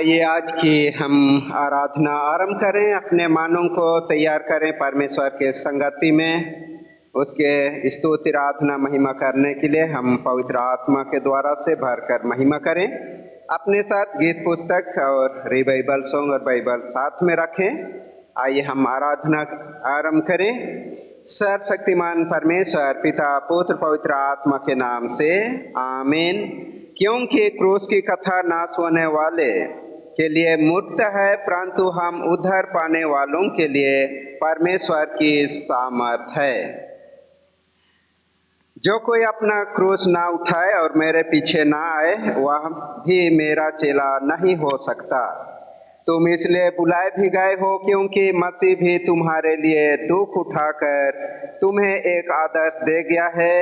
आइए आज की हम आराधना आरंभ करें। अपने मानों को तैयार करें परमेश्वर के संगति में उसके स्तुति आराधना महिमा करने के लिए। हम पवित्र आत्मा के द्वारा से भरकर महिमा करें। अपने साथ गीत पुस्तक और बाइबल सॉन्ग और बाइबल साथ में रखें। आइए हम आराधना आरंभ करें। सर्वशक्तिमान परमेश्वर पिता पुत्र पवित्र आत्मा के नाम से आमीन। क्योंकि क्रूस की कथा नाश होने वाले के लिए मूर्त है, परंतु हम उद्धार पाने वालों के लिए परमेश्वर की सामर्थ है। जो कोई अपना क्रूस ना उठाए और मेरे पीछे ना आए, वह भी मेरा चेला नहीं हो सकता। तुम इसलिए बुलाए भी गए हो क्योंकि मसीह भी तुम्हारे लिए दुख उठाकर तुम्हें एक आदर्श दे गया है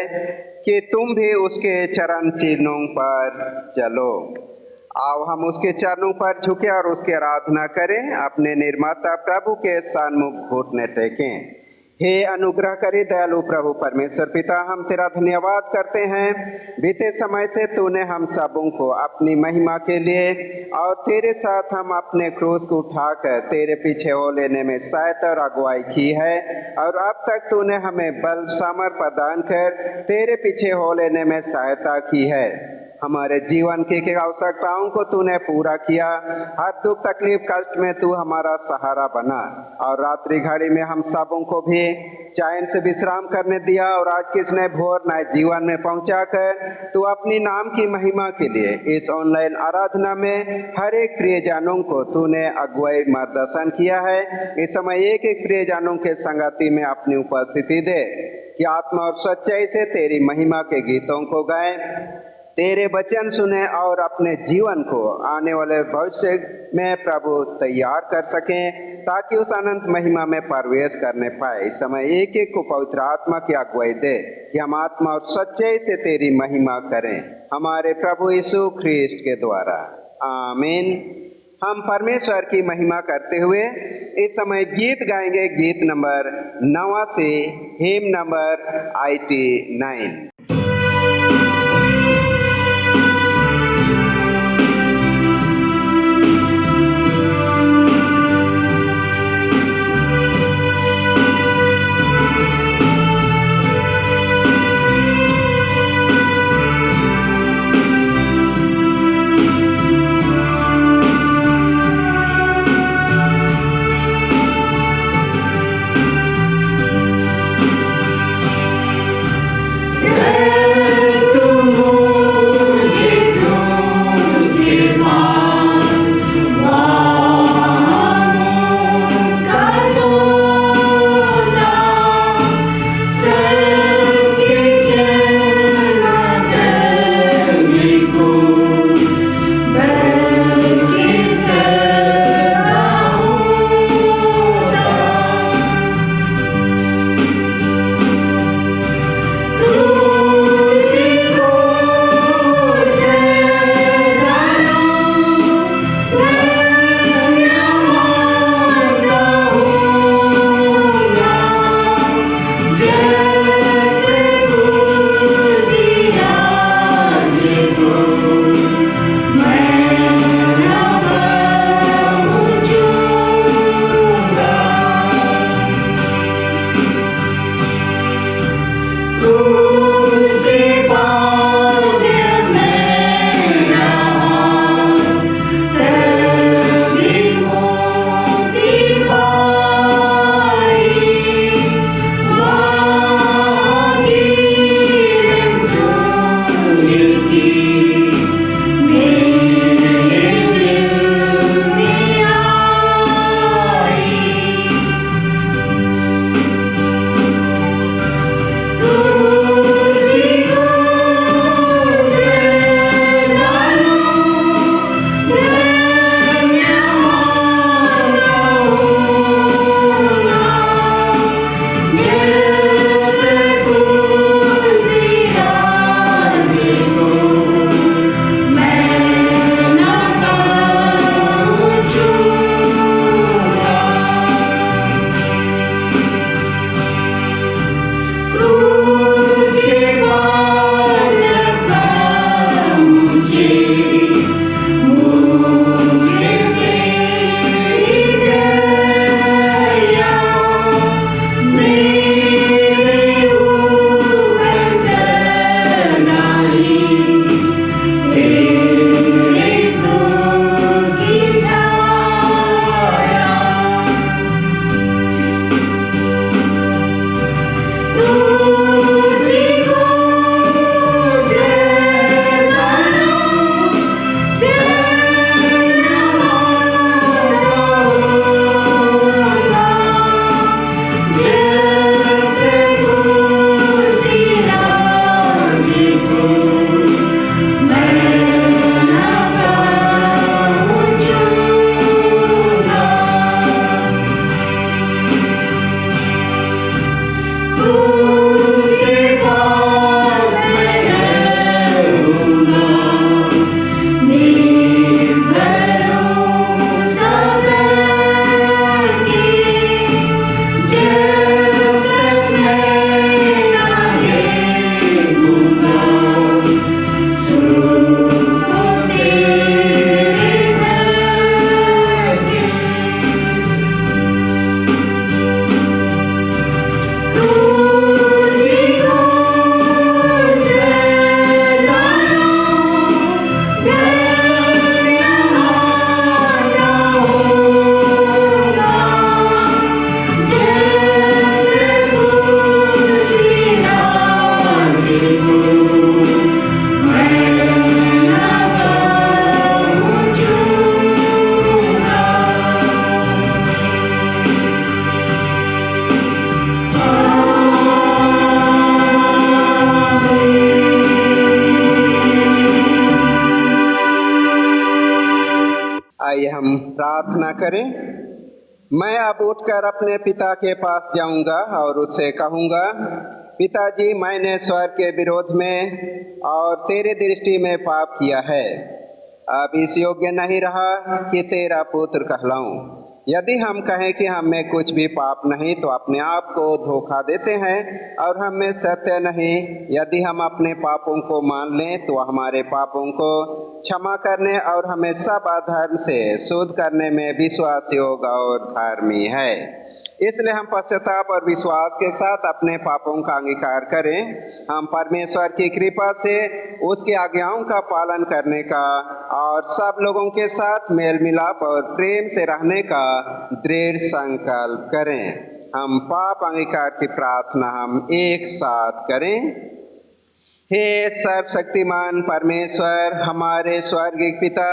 कि तुम भी उसके चरण चिन्हों पर चलो। आओ हम उसके चरणों पर झुके और उसकी आराधना करें। अपने निर्माता प्रभु के सन्मुख घुटने टेकें। हे अनुग्रह करी दयालु प्रभु परमेश्वर पिता, हम तेरा धन्यवाद करते हैं। बीते समय से तूने हम सबों को अपनी महिमा के लिए और तेरे साथ हम अपने क्रूस को उठाकर तेरे पीछे हो लेने में सहायता और अगुवाई की है। और अब तक तूने हमें बल सामर्थ प्रदान कर तेरे पीछे हो लेने में सहायता की है। हमारे जीवन की आवश्यकताओं को तूने पूरा किया। हर दुख तकलीफ कष्ट में तू हमारा सहारा बना और रात्रि घड़ी में हम सबों को भी चैन से विश्राम करने दिया। और आज किस नए भोर नए जीवन में पहुंचाकर तू अपनी नाम की महिमा के लिए इस ऑनलाइन आराधना में हर एक प्रियजनों को तूने अगुवाई मार्गदर्शन किया है। इस समय एक एक प्रियजनों के संगति में अपनी उपस्थिति दे कि आत्मा और सच्चाई से तेरी महिमा के गीतों को गाएं, तेरे वचन सुने और अपने जीवन को आने वाले भविष्य में प्रभु तैयार कर सकें, ताकि उस अनंत महिमा में प्रवेश करने पाए। इस समय एक एक को पवित्र आत्मा की अगुवाई दे कि हम आत्मा और सच्चाई से तेरी महिमा करें, हमारे प्रभु यीशु ख्रिस्ट के द्वारा, आमीन। हम परमेश्वर की महिमा करते हुए इस समय गीत गाएंगे। गीत नंबर 9 से हिम नंबर 89। मुझे उसके पास मैं रहूँगा, भरोसा करके, जब तक मैं ना देखूँगा सुख तेरे घर के। उसी को सलाना धन्यवाद होगा, जब तक उसी राज को मैं ना पहुँचूँगा। आइए हम प्रार्थना करें। मैं अब उठकर अपने पिता के पास जाऊंगा और उससे कहूंगा, पिताजी, मैंने स्वर्ग के विरोध में और तेरे दृष्टि में पाप किया है। अब इस योग्य नहीं रहा कि तेरा पुत्र कहलाऊं। यदि हम कहें कि हम में कुछ भी पाप नहीं तो अपने आप को धोखा देते हैं और हम में सत्य नहीं। यदि हम अपने पापों को मान लें तो हमारे पापों को क्षमा करने और हमें सब अधर्म से शुद्ध करने में विश्वास योग्य और धर्मी है। इसलिए हम पश्चाताप और विश्वास के साथ अपने पापों का अंगीकार करें। हम परमेश्वर की कृपा से उसकी आज्ञाओं का पालन करने का और सब लोगों के साथ मेल मिलाप और प्रेम से रहने का दृढ़ संकल्प करें। हम पाप अंगीकार की प्रार्थना हम एक साथ करें। हे सर्वशक्तिमान परमेश्वर, हमारे स्वर्गीय पिता,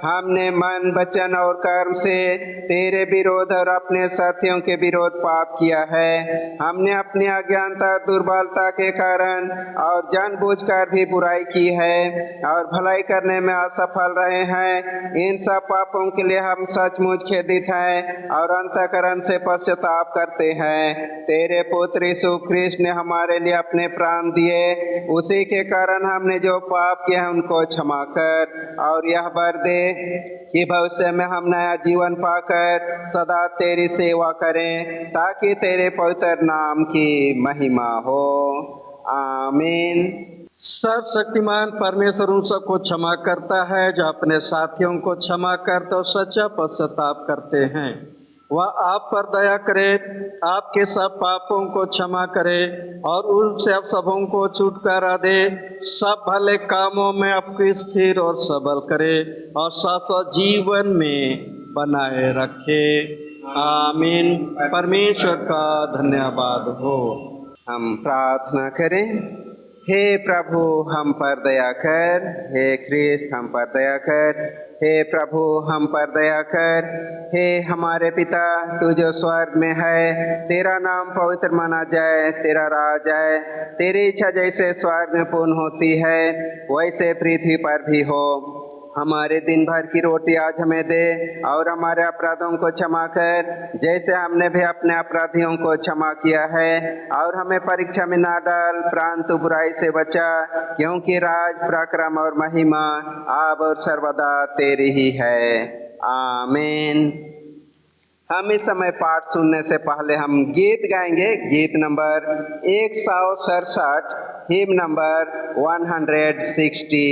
हमने मन, वचन और कर्म से तेरे विरोध और अपने साथियों के विरोध पाप किया है। हमने अपनी अज्ञानता और दुर्बलता के कारण और जानबूझकर भी बुराई की है और भलाई करने में असफल रहे हैं। इन सब पापों के लिए हम सचमुच खेदित हैं और अंतःकरण से पश्चाताप करते हैं। तेरे पुत्र यीशु ख्रिस्त ने हमारे लिए अपने प्राण दिए, उसी के कारण हमने जो पाप किए हैं उनको क्षमा कर और यह वर दे कि भविष्य में हम नया जीवन पाकर सदा तेरी सेवा करें, ताकि तेरे पवित्र नाम की महिमा हो। आमीन। सर्वशक्तिमान परमेश्वर उन सबको क्षमा करता है जो अपने साथियों को क्षमा करते और सच्चा पश्चाताप करते हैं। वह आप पर दया करे, आपके सब पापों को क्षमा करे और उन सब सबों को छुटकारा दे, सब भले कामों में आपको स्थिर और सबल करे और शाश्वत जीवन में बनाए रखे। आमीन। परमेश्वर का धन्यवाद हो। हम प्रार्थना करें। हे प्रभु, हम पर दया कर। हे ख्रिस्त, हम पर दया कर। हे प्रभु, हम पर दया कर। हे हमारे पिता, तू जो स्वर्ग में है, तेरा नाम पवित्र माना जाए, तेरा राज आए, तेरी इच्छा जैसे स्वर्ग में पूर्ण होती है वैसे पृथ्वी पर भी हो। हमारे दिन भर की रोटी आज हमें दे और हमारे अपराधों को क्षमा कर, जैसे हमने भी अपने अपराधियों को क्षमा किया है। और हमें परीक्षा में ना डाल, परंतु बुराई से बचा, क्योंकि राज, पराक्रम और महिमा अब और सर्वदा तेरी ही है। आमीन। हम इस समय पाठ सुनने से पहले हम गीत गाएंगे। गीत नंबर 167, हिम नंबर 167।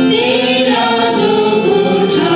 तेरा दुख उठा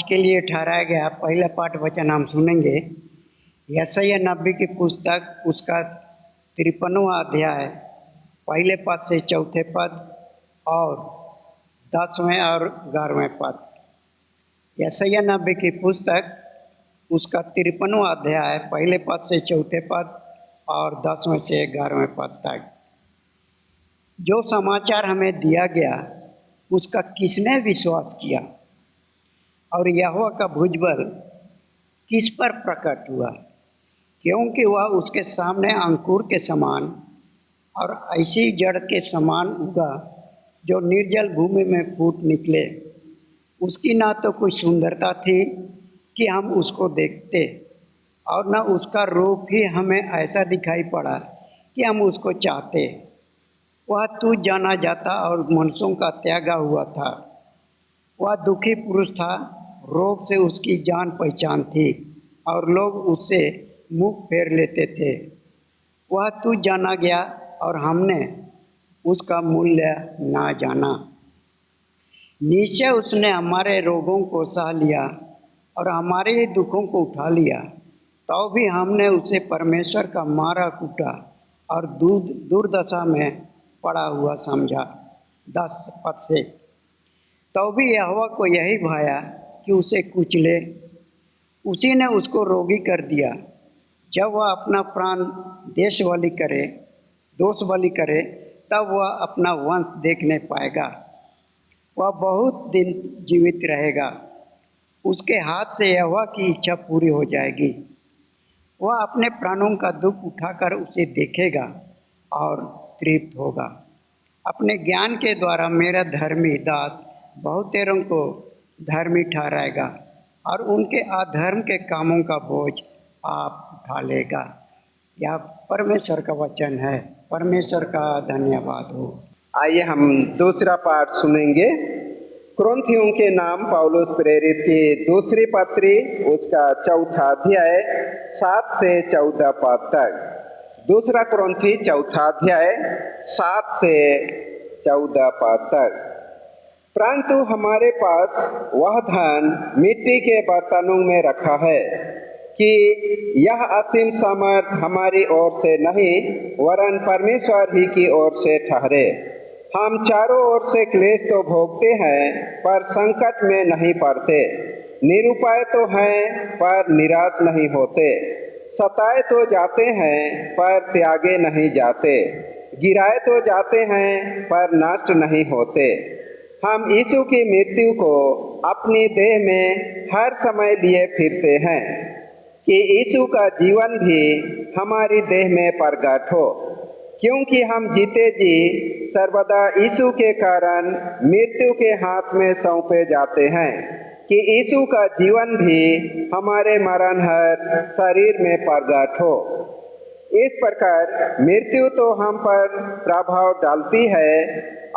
के लिए ठहराया गया पहला पाठ वचन हम सुनेंगे। यशायाह नबी की पुस्तक उसका 53वां अध्याय पहले पद से चौथे पद और 10वें और 11वें पद। यशायाह नबी की पुस्तक उसका 53वां अध्याय पहले पद से चौथे पद और 10वें से 11वें पद तक। जो समाचार हमें दिया गया उसका किसने विश्वास किया और यहोवा का भुजबल किस पर प्रकट हुआ, क्योंकि वह उसके सामने अंकुर के समान और ऐसी जड़ के समान उगा जो निर्जल भूमि में फूट निकले। उसकी ना तो कोई सुंदरता थी कि हम उसको देखते और न उसका रूप ही हमें ऐसा दिखाई पड़ा कि हम उसको चाहते। वह तुझ जाना जाता और मनुष्यों का त्यागा हुआ था। वह दुखी पुरुष था, रोग से उसकी जान पहचान थी और लोग उससे मुख फेर लेते थे। वह तुझ जाना गया और हमने उसका मूल्य ना जाना। निश्चय उसने हमारे रोगों को सह लिया और हमारे ही दुखों को उठा लिया, तो भी हमने उसे परमेश्वर का मारा कूटा और दुर्दशा में पड़ा हुआ समझा। 10 पद से तो भी यहोवा को यही भाया कि उसे कुचले। उसी ने उसको रोगी कर दिया। जब वह अपना प्राण दोष बलि करे तब वह अपना वंश देखने पाएगा। वह बहुत दिन जीवित रहेगा। उसके हाथ से यहोवा की इच्छा पूरी हो जाएगी। वह अपने प्राणों का दुख उठाकर उसे देखेगा और तृप्त होगा। अपने ज्ञान के द्वारा मेरा धर्मी दास बहुतेरों को धर्मी ठहराएगा और उनके अधर्म के कामों का बोझ आप उठा लेगा। यह परमेश्वर का वचन है। परमेश्वर का धन्यवाद हो। आइए हम दूसरा पाठ सुनेंगे। कुरिन्थियों के नाम पौलुस प्रेरित की दूसरी पत्री उसका 4था अध्याय 7 से 14 पद तक। दूसरा कुरिन्थी 4था अध्याय 7 से 14 पद तक। परंतु हमारे पास वह धन मिट्टी के बर्तनों में रखा है कि यह असीम सामर्थ हमारी ओर से नहीं वरन परमेश्वर ही की ओर से ठहरे। हम चारों ओर से क्लेश तो भोगते हैं पर संकट में नहीं पड़ते, निरुपाय तो हैं पर निराश नहीं होते, सताए तो जाते हैं पर त्यागे नहीं जाते, गिराए तो जाते हैं पर नष्ट नहीं होते। हम यीशु की मृत्यु को अपनी देह में हर समय लिए फिरते हैं कि यीशु का जीवन भी हमारी देह में प्रगट हो, क्योंकि हम जीते जी सर्वदा यीशु के कारण मृत्यु के हाथ में सौंपे जाते हैं कि यीशु का जीवन भी हमारे मरणहर शरीर में प्रगट हो। इस प्रकार मृत्यु तो हम पर प्रभाव डालती है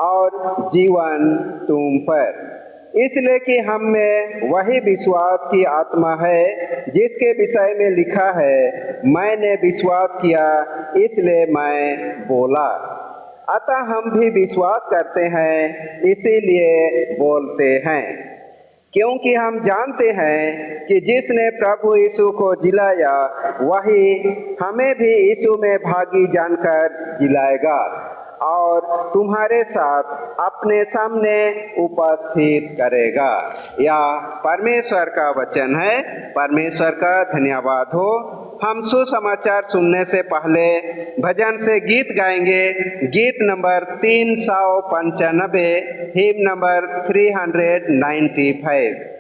और जीवन तुम पर, इसलिए कि हम में वही विश्वास की आत्मा है जिसके विषय में लिखा है, मैंने विश्वास किया इसलिए मैं बोला। अतः हम भी विश्वास करते हैं इसीलिए बोलते हैं, क्योंकि हम जानते हैं कि जिसने प्रभु यीशु को जिलाया वही हमें भी यीशु में भागी जानकर जिलाएगा और तुम्हारे साथ अपने सामने उपस्थित करेगा। यह परमेश्वर का वचन है। परमेश्वर का धन्यवाद हो। हम सुसमाचार सुनने से पहले भजन से गीत गाएंगे। गीत नंबर 395, हिम नंबर 395।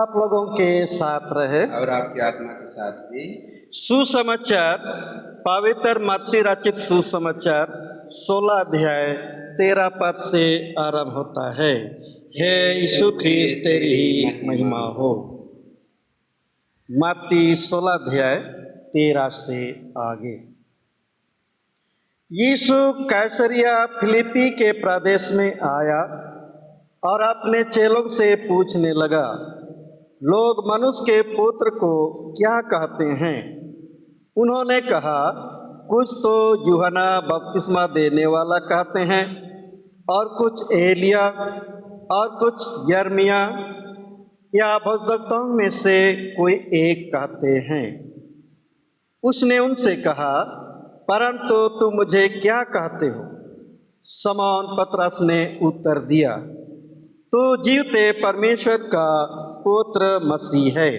आप लोगों के साथ रहे। और आपकी आत्मा के साथ भी। सुसमाचार पवित्र मत्ती रचित सुसमाचार 16 अध्याय 13 पद से आरंभ होता है। हे यीशु ख्रिस्त तेरी ही महिमा हो। मत्ती 16 अध्याय 13 से आगे। यीशु कैसरिया फिलिप्पी के प्रदेश में आया और अपने चेलों से पूछने लगा, लोग मनुष्य के पुत्र को क्या कहते हैं? उन्होंने कहा, कुछ तो यूहन्ना बपतिस्मा देने वाला कहते हैं, और कुछ एलिया, और कुछ यर्मिया या भविष्यद्वक्ताओं में से कोई एक कहते हैं। उसने उनसे कहा, परंतु तुम मुझे क्या कहते हो? शमौन पतरस ने उत्तर दिया, तू जीवते परमेश्वर का पुत्र मसीह है।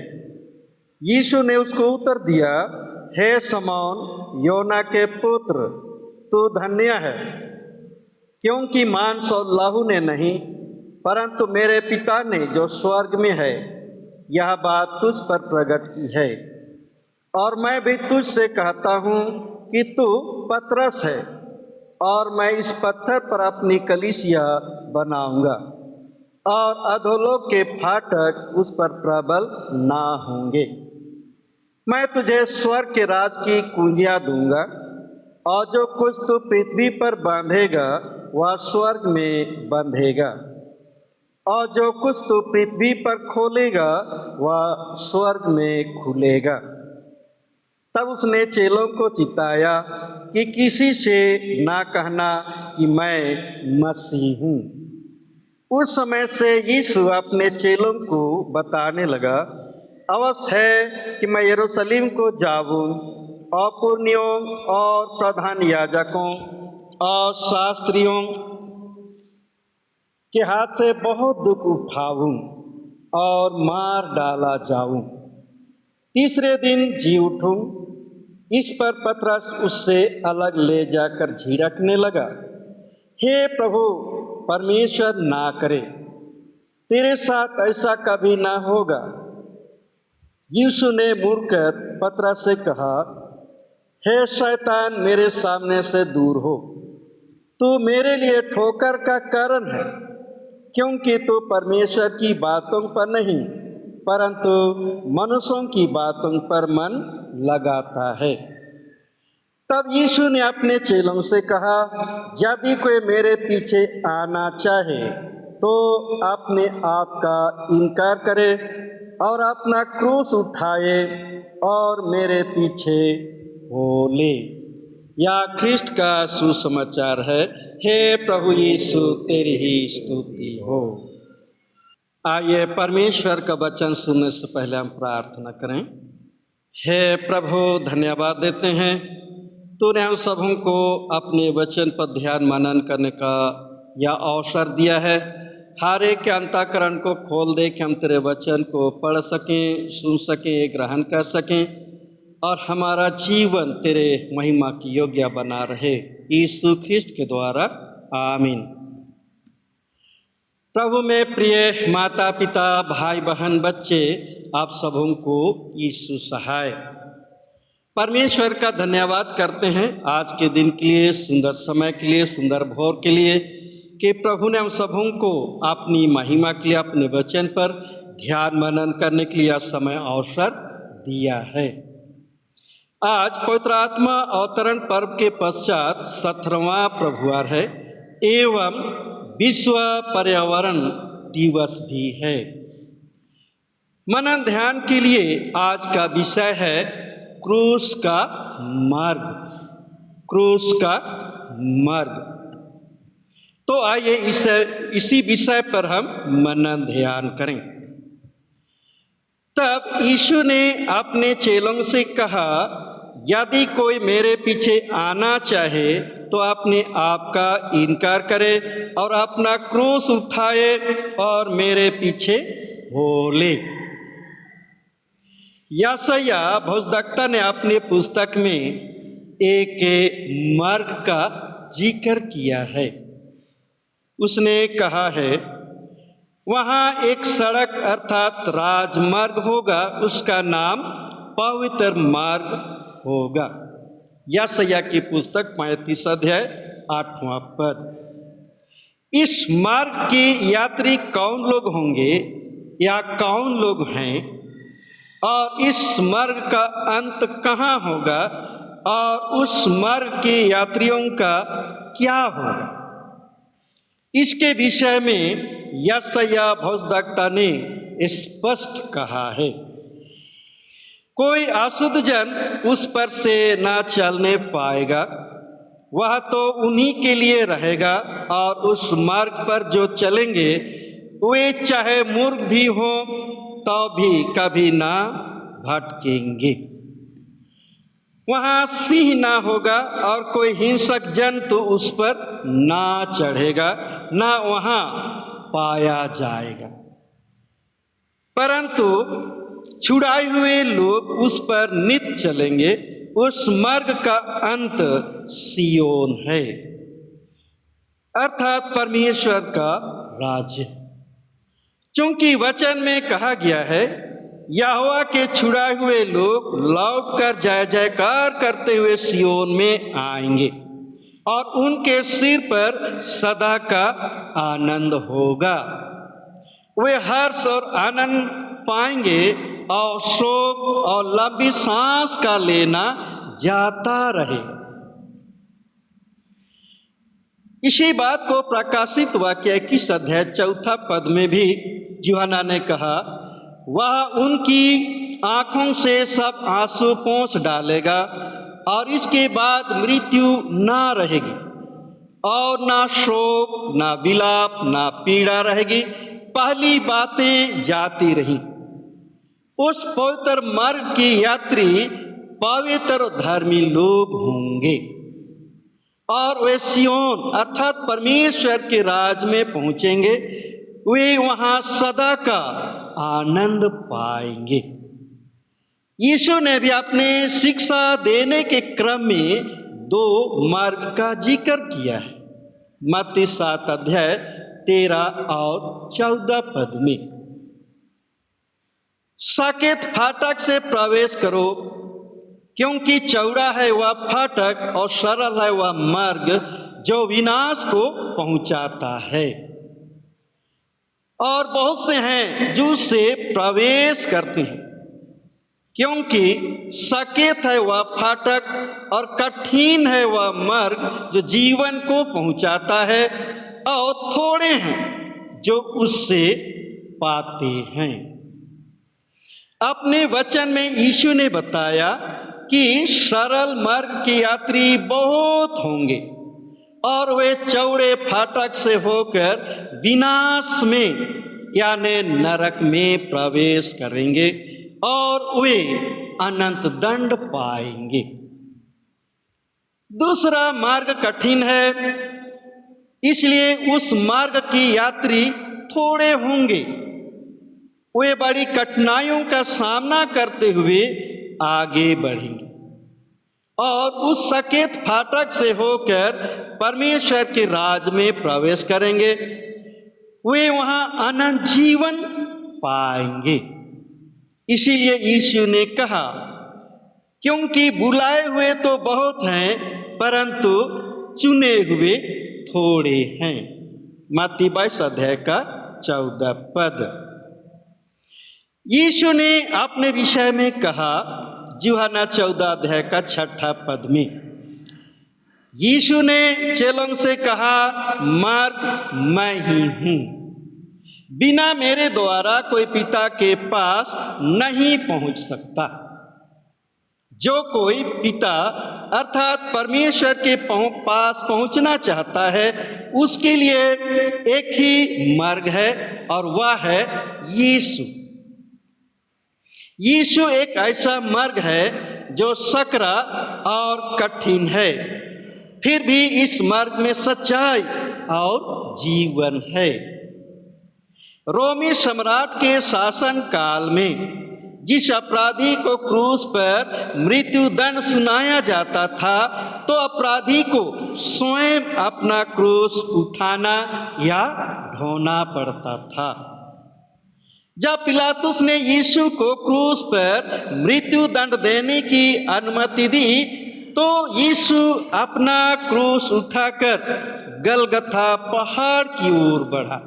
यीशु ने उसको उत्तर दिया, हे शमौन योना के पुत्र, तू धन्य है, क्योंकि मांस और लहू ने नहीं, परंतु मेरे पिता ने जो स्वर्ग में है यह बात तुझ पर प्रकट की है। और मैं भी तुझसे कहता हूँ कि तू पतरस है, और मैं इस पत्थर पर अपनी कलीसिया बनाऊंगा, और अधोलोक के फाटक उस पर प्रबल ना होंगे। मैं तुझे स्वर्ग के राज की कुंजियाँ दूंगा, और जो कुछ तू पृथ्वी पर बांधेगा वह स्वर्ग में बंधेगा, और जो कुछ तू पृथ्वी पर खोलेगा वह स्वर्ग में खुलेगा। तब उसने चेलों को चिताया कि किसी से ना कहना कि मैं मसीह हूँ। उस समय से यीशु अपने चेलों को बताने लगा, अवश्य है कि मैं यरूशलेम को जाऊँ और पुरनियों और प्रधान याजकों और शास्त्रियों के हाथ से बहुत दुख उठाऊँ और मार डाला जाऊँ, तीसरे दिन जी उठूँ। इस पर पतरस उससे अलग ले जाकर झिड़कने लगा, हे प्रभु, परमेश्वर ना करे, तेरे साथ ऐसा कभी ना होगा। यीशु ने मुड़कर पतरस से कहा, हे शैतान, मेरे सामने से दूर हो, तू मेरे लिए ठोकर का कारण है, क्योंकि तू परमेश्वर की बातों पर नहीं परंतु मनुष्यों की बातों पर मन लगाता है। तब यीशु ने अपने चेलों से कहा, यदि कोई मेरे पीछे आना चाहे तो अपने आप का इनकार करे और अपना क्रूस उठाए और मेरे पीछे हो ले। या ख्रिस्ट का सुसमाचार है। हे प्रभु यीशु, तेरी ही स्तुति हो। आइए परमेश्वर का वचन सुनने से पहले हम प्रार्थना करें। हे प्रभु, धन्यवाद देते हैं, तूने हम सबों को अपने वचन पर ध्यान मनन करने का यह अवसर दिया है। हर एक के अंतःकरण को खोल दे कि हम तेरे वचन को पढ़ सकें, सुन सकें, ग्रहण कर सकें और हमारा जीवन तेरे महिमा की योग्य बना रहे। यीशु ख्रिस्ट के द्वारा आमीन। प्रभु में प्रिय माता पिता, भाई बहन, बच्चे, आप सबों को यीशु सहाय। परमेश्वर का धन्यवाद करते हैं आज के दिन के लिए, सुंदर समय के लिए, सुंदर भोर के लिए, कि प्रभु ने हम सबों को अपनी महिमा के लिए अपने वचन पर ध्यान मनन करने के लिए यह समय अवसर दिया है। आज पवित्र आत्मा अवतरण पर्व के पश्चात 17वां प्रभुवार है एवं विश्व पर्यावरण दिवस भी है। मनन ध्यान के लिए आज का विषय है क्रूस का मार्ग। क्रूस का मार्ग। तो आइए इसी विषय पर हम मनन ध्यान करें। तब यीशु ने अपने चेलों से कहा, यदि कोई मेरे पीछे आना चाहे तो अपने आप का इनकार करे और अपना क्रूस उठाए और मेरे पीछे हो ले। यशायाह भविष्यद्वक्ता ने अपनी पुस्तक में एक मार्ग का जिक्र किया है। उसने कहा है, वहाँ एक सड़क अर्थात राजमार्ग होगा, उसका नाम पवित्र मार्ग होगा। यशायाह की पुस्तक 35 अध्याय 8वां पद। इस मार्ग के यात्री कौन लोग होंगे या कौन लोग हैं, और इस मार्ग का अंत कहाँ होगा, और उस मार्ग के यात्रियों का क्या होगा, इसके विषय में यशायाह भविष्यद्वक्ता ने स्पष्ट कहा है। कोई अशुद्ध जन उस पर से ना चलने पाएगा, वह तो उन्हीं के लिए रहेगा, और उस मार्ग पर जो चलेंगे वे चाहे मूर्ख भी हो तो भी कभी ना भटकेंगे। वहाँ सिंह ना होगा और कोई हिंसक जंतु उस पर ना चढ़ेगा, ना वहाँ पाया जाएगा, परंतु छुड़ाए हुए लोग उस पर नित चलेंगे। उस मार्ग का अंत सियोन है, अर्थात परमेश्वर का राज्य। क्योंकि वचन में कहा गया है, यहोवा के छुड़ाए हुए लोग लौटकर जय जयकार करते हुए सियोन में आएंगे, और उनके सिर पर सदा का आनंद होगा। वे हर्ष और आनंद पाएंगे, और शोक और लंबी सांस का लेना जाता रहेगा। इसी बात को प्रकाशित वाक्य 21 अध्याय 4 पद में भी यूहन्ना ने कहा, वह उनकी आंखों से सब आंसू पोंछ डालेगा, और इसके बाद मृत्यु ना रहेगी, और ना शोक, ना विलाप, ना पीड़ा रहेगी, पहली बातें जाती रहीं। उस पवित्र मार्ग के यात्री पवित्र और धर्मी लोग होंगे, और वे सियोन अर्थात परमेश्वर के राज में पहुंचेंगे। वे वहां सदा का आनंद पाएंगे। यीशु ने भी अपने शिक्षा देने के क्रम में 2 मार्ग का जिक्र किया है। मत्ती 7 अध्याय 13 और 14 पद में, साकेत फाटक से प्रवेश करो, क्योंकि चौड़ा है वह फाटक और सरल है वह मार्ग जो विनाश को पहुंचाता है, और बहुत से हैं जो उससे प्रवेश करते हैं। क्योंकि साकेत है वह फाटक और कठिन है वह मार्ग जो जीवन को पहुंचाता है, और थोड़े हैं जो उससे पाते हैं। अपने वचन में यीशु ने बताया कि सरल मार्ग के यात्री बहुत होंगे, और वे चौड़े फाटक से होकर विनाश में यानी नरक में प्रवेश करेंगे, और वे अनंत दंड पाएंगे। दूसरा मार्ग कठिन है, इसलिए उस मार्ग के यात्री थोड़े होंगे। वे बड़ी कठिनाइयों का सामना करते हुए आगे बढ़ेंगे, और उस साकेत फाटक से होकर परमेश्वर के राज में प्रवेश करेंगे। वे वहां अनंत जीवन पाएंगे। इसीलिए यीशु ने कहा, क्योंकि बुलाए हुए तो बहुत हैं, परंतु चुने हुए थोड़े हैं। मत्ती 22 अध्याय का 14 पद। यीशु ने अपने विषय में कहा, यूहन्ना 14 अध्याय का 6 पद में, यीशु ने चेलों से कहा, मार्ग मैं ही हूँ, बिना मेरे द्वारा कोई पिता के पास नहीं पहुँच सकता। जो कोई पिता अर्थात परमेश्वर के पास पहुँचना चाहता है, उसके लिए एक ही मार्ग है, और वह है यीशु। यीशु एक ऐसा मार्ग है जो सकरा और कठिन है, फिर भी इस मार्ग में सच्चाई और जीवन है। रोमी सम्राट के शासन काल में जिस अपराधी को क्रूस पर मृत्यु दंड सुनाया जाता था, तो अपराधी को स्वयं अपना क्रूस उठाना या ढोना पड़ता था। जब पिलातुस ने यीशु को क्रूस पर मृत्यु दंड देने की अनुमति दी तो यीशु अपना क्रूस उठाकर गलगथा पहाड़ की ओर बढ़ा।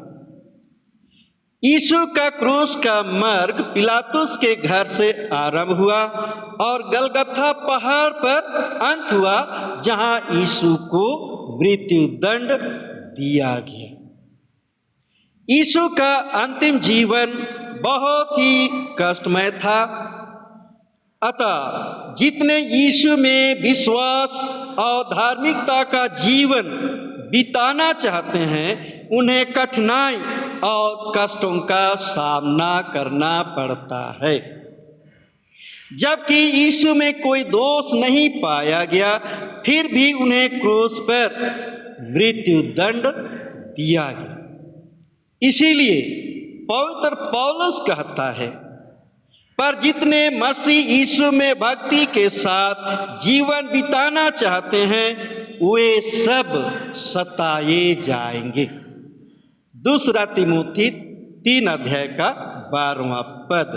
यीशु का क्रूस का मार्ग पिलातुस के घर से आरंभ हुआ और गलगथा पहाड़ पर अंत हुआ, जहां यीशु को मृत्यु दंड दिया गया। यीशु का अंतिम जीवन बहुत ही कष्टमय था। अतः जितने यीशु में विश्वास और धार्मिकता का जीवन बिताना चाहते हैं, उन्हें कठिनाई और कष्टों का सामना करना पड़ता है। जबकि यीशु में कोई दोष नहीं पाया गया, फिर भी उन्हें क्रूस पर मृत्यु दंड दिया गया। इसीलिए पवित्र पौलुस कहता है, पर जितने मसीह यीशु में भक्ति के साथ जीवन बिताना चाहते हैं, वे सब सताए जाएंगे। 2 तिमोथी 3 अध्याय का 12वां पद।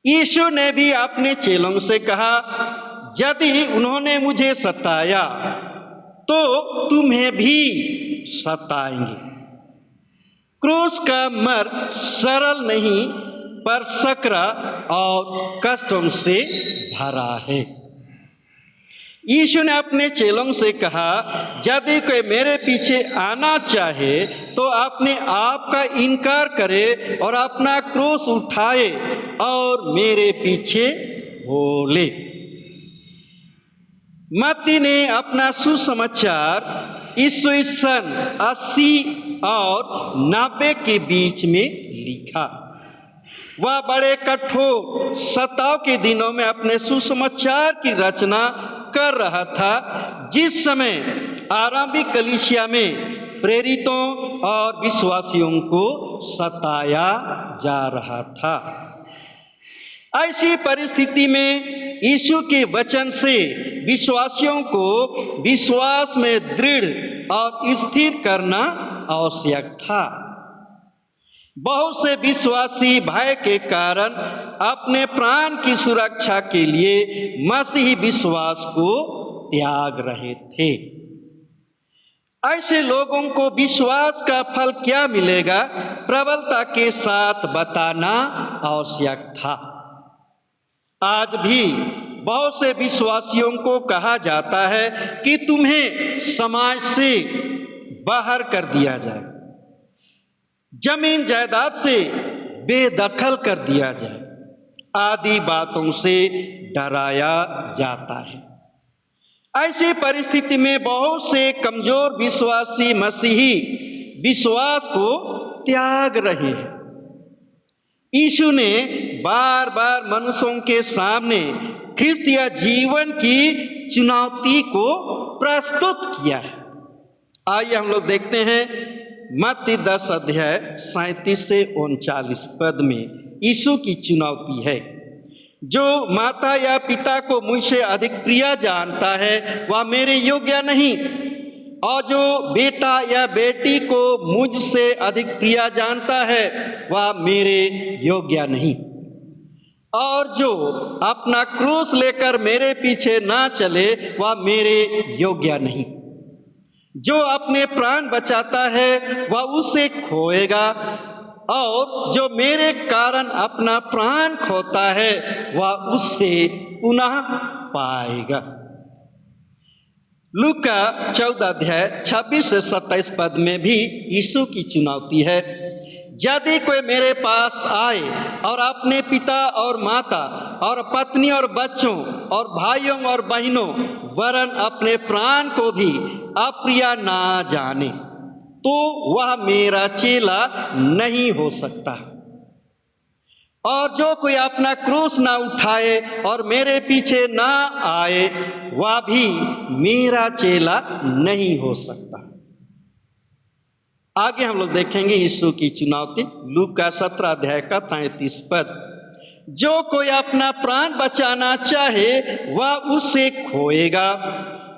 यीशु ने भी अपने चेलों से कहा, यदि उन्होंने मुझे सताया तो तुम्हें भी सताएंगे। क्रूस का मार्ग सरल नहीं, पर सकरा और कष्टों से भरा है। यीशु ने अपने चेलों से कहा, यदि कोई मेरे पीछे आना चाहे तो अपने आप का इनकार करे और अपना क्रूस उठाए और मेरे पीछे हो ले। मत्ती ने अपना सुसमाचार ईस्वी सन 80 और 90 के बीच में लिखा। वह बड़े कठोर सताव के दिनों में अपने सुसमाचार की रचना कर रहा था, जिस समय आरंभिक कलीसिया में प्रेरितों और विश्वासियों को सताया जा रहा था। ऐसी परिस्थिति में यीशु के वचन से विश्वासियों को विश्वास में दृढ़ और स्थिर करना आवश्यक था। बहुत से विश्वासी भय के कारण अपने प्राण की सुरक्षा के लिए मसीही विश्वास को त्याग रहे थे। ऐसे लोगों को विश्वास का फल क्या मिलेगा, प्रबलता के साथ बताना आवश्यक था। आज भी बहुत से विश्वासियों को कहा जाता है कि तुम्हें समाज से बाहर कर दिया जाए, जमीन जायदाद से बेदखल कर दिया जाए, आदि बातों से डराया जाता है। ऐसी परिस्थिति में बहुत से कमजोर विश्वासी मसीही विश्वास को त्याग रहे हैं। यीशु ने बार बार मनुष्यों के सामने ख्रिस्तीय जीवन की चुनौती को प्रस्तुत किया है। आइए हम लोग देखते हैं मत्ती 10 अध्याय 37 से 39 पद में यीशु की चुनौती है। जो माता या पिता को मुझसे अधिक प्रिय जानता है वह मेरे योग्य नहीं, और जो बेटा या बेटी को मुझसे अधिक प्रिय जानता है वह मेरे योग्य नहीं। और जो अपना क्रूस लेकर मेरे पीछे ना चले वह मेरे योग्य नहीं। जो अपने प्राण बचाता है वह उसे खोएगा, और जो मेरे कारण अपना प्राण खोता है वह उससे पुनः पाएगा। लूका 14 अध्याय 26 से 27 पद में भी यीशु की चुनौती है। यदि कोई मेरे पास आए और अपने पिता और माता और पत्नी और बच्चों और भाइयों और बहनों वरन अपने प्राण को भी अप्रिय ना जाने, तो वह मेरा चेला नहीं हो सकता। और जो कोई अपना क्रूस ना उठाए और मेरे पीछे ना आए वह भी मेरा चेला नहीं हो सकता। आगे हम लोग देखेंगे यीशु की चुनौती, लूका 17 अध्याय का 33 पद। जो कोई अपना प्राण बचाना चाहे वह उसे खोएगा,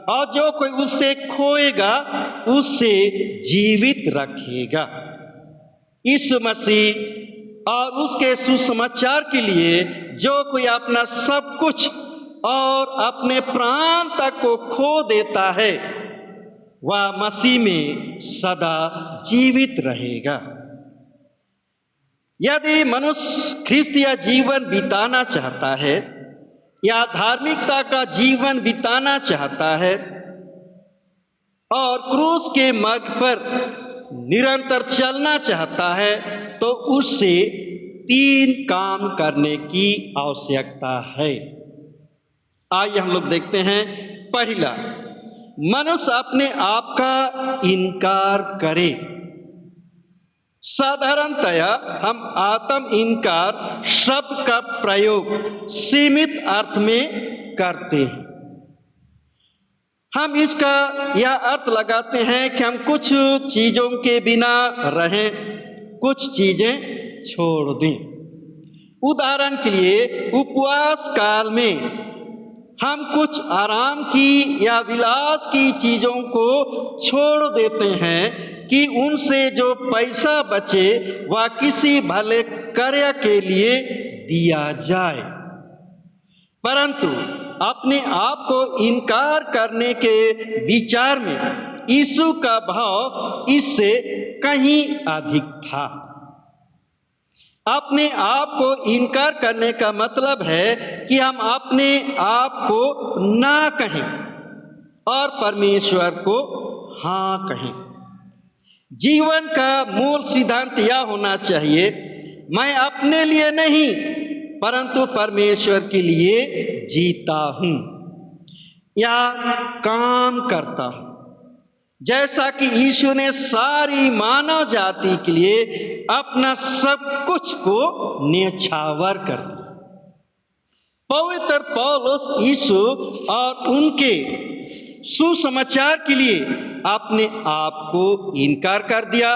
और जो कोई उससे खोएगा उससे जीवित रखेगा। यीशु मसीह और उसके सुसमाचार के लिए जो कोई अपना सब कुछ और अपने प्राण तक को खो देता है वह मसीह में सदा जीवित रहेगा। यदि मनुष्य ख्रिस्तीय जीवन बिताना चाहता है या धार्मिकता का जीवन बिताना चाहता है और क्रूस के मार्ग पर निरंतर चलना चाहता है तो उससे 3 काम करने की आवश्यकता है। आइए हम लोग देखते हैं। पहला, मनुष्य अपने आप का इनकार करे। साधारणतया हम आत्म इनकार शब्द का प्रयोग सीमित अर्थ में करते हैं। हम इसका यह अर्थ लगाते हैं कि हम कुछ चीज़ों के बिना रहें, कुछ चीज़ें छोड़ दें। उदाहरण के लिए उपवास काल में हम कुछ आराम की या विलास की चीज़ों को छोड़ देते हैं कि उनसे जो पैसा बचे वह किसी भले कार्य के लिए दिया जाए। परंतु अपने आप को इनकार करने के विचार में यीशु का भाव इससे कहीं अधिक था। अपने आप को इनकार करने का मतलब है कि हम अपने आप को ना कहें और परमेश्वर को हाँ कहें। जीवन का मूल सिद्धांत यह होना चाहिए, मैं अपने लिए नहीं परंतु परमेश्वर के लिए जीता हूँ या काम करता हूँ। जैसा कि यीशु ने सारी मानव जाति के लिए अपना सब कुछ को न्यौछावर कर दिया। पवित्र पौलुस यीशु और उनके सुसमाचार के लिए अपने आप को इनकार कर दिया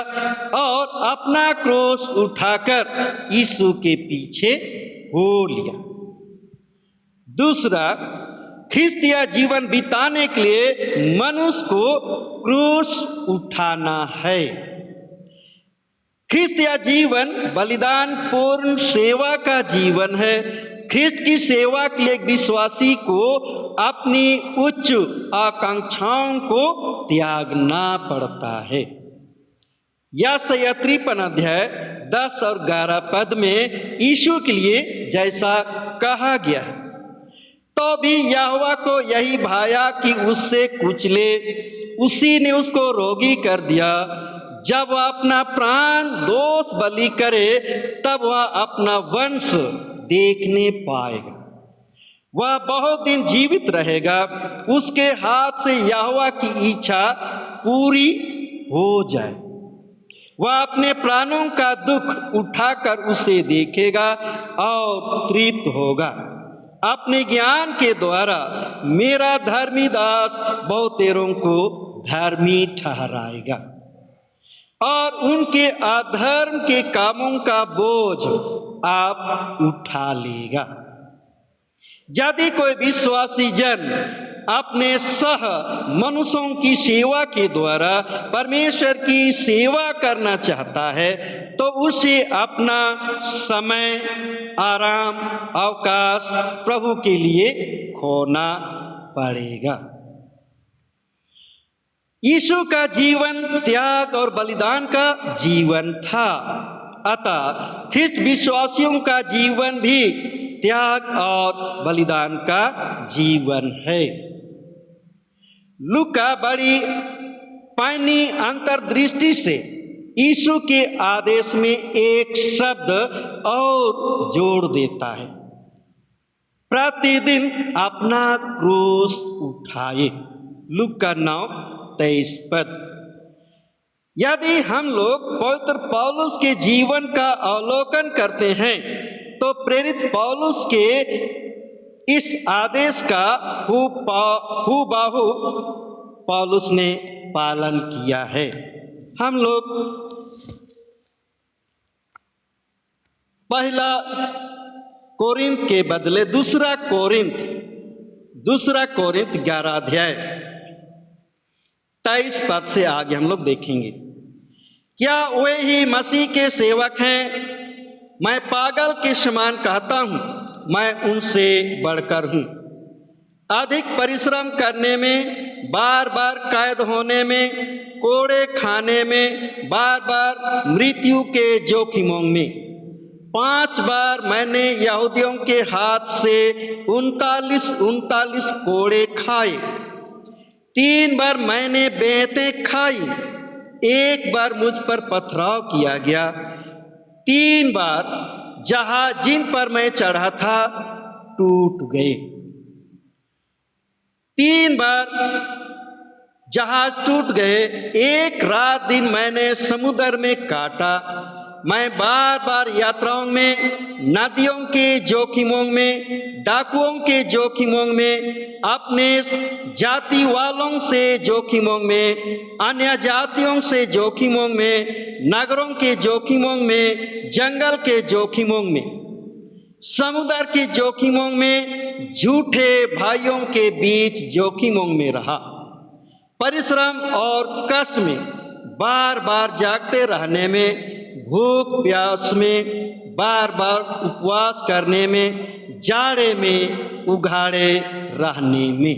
और अपना क्रूस उठाकर यीशु के पीछे हो लिया। दूसरा, ख्रिस्तीय जीवन बिताने के लिए मनुष्य को क्रूस उठाना है। ख्रिस्तीय जीवन बलिदान पूर्ण सेवा का जीवन है। ख्रिस्त की सेवा के लिए एक विश्वासी को अपनी उच्च आकांक्षाओं को त्यागना पड़ता है। यशायाह 53 अध्याय 10 और 11 पद में यीशु के लिए जैसा कहा गया है, तो भी यहोवा को यही भाया कि उससे कुचले, उसी ने उसको रोगी कर दिया। जब वह अपना प्राण दोष बलि करे तब वह अपना वंश देखने पाएगा, वह बहुत दिन जीवित रहेगा, उसके हाथ से यहोवा की इच्छा पूरी हो जाए। वह अपने प्राणों का दुख उठाकर उसे देखेगा और तृप्त होगा। अपने ज्ञान के द्वारा मेरा धर्मी दास बहुतेरों को धर्मी ठहराएगा और उनके अधर्म के कामों का बोझ आप उठा लेगा। यदि कोई विश्वासी जन अपने सह मनुष्यों की सेवा के द्वारा परमेश्वर की सेवा करना चाहता है तो उसे अपना समय, आराम, अवकाश प्रभु के लिए खोना पड़ेगा। यीशु का जीवन त्याग और बलिदान का जीवन था, अतः ख्रिस्त विश्वासियों का जीवन भी त्याग और बलिदान का जीवन है। लूका बड़ी पैनी अंतर्दृष्टि से यीशु के आदेश में एक शब्द और जोड़ देता है, प्रतिदिन अपना क्रूस उठाए। लूका 9:23 पद। यदि हम लोग पवित्र पौलुस के जीवन का अवलोकन करते हैं तो प्रेरित पौलुस के इस आदेश का हूबहू पौलुस ने पालन किया है। हम लोग पहला कोरिन्थ के बदले दूसरा कोरिन्थ 11 अध्याय 23 पद से आगे हम लोग देखेंगे। क्या वे ही मसीह के सेवक हैं? मैं पागल के समान कहता हूँ, मैं उनसे बढ़कर हूँ। अधिक परिश्रम करने में, बार बार कैद होने में, कोड़े खाने में, बार बार मृत्यु के जोखिमों में। 5 बार मैंने यहूदियों के हाथ से 39 कोड़े खाए। 3 बार मैंने बेंतें खाई। 1 बार मुझ पर पथराव किया गया। 3 बार जहाज जिन पर मैं चढ़ा था टूट गए। 3 बार जहाज टूट गए। 1 रात दिन मैंने समुद्र में काटा। मैं बार बार यात्राओं में, नदियों के जोखिमों में, डाकुओं के जोखिमों में, अपने जाति वालों से जोखिमों में, अन्य जातियों से जोखिमों में, नगरों के जोखिमों में, जंगल के जोखिमों में, समुद्र के जोखिमों में, झूठे भाइयों के बीच जोखिमों में रहा। परिश्रम और कष्ट में, बार बार जागते रहने में, भूख प्यास में, बार बार उपवास करने में, जाड़े में, उघाड़े रहने में।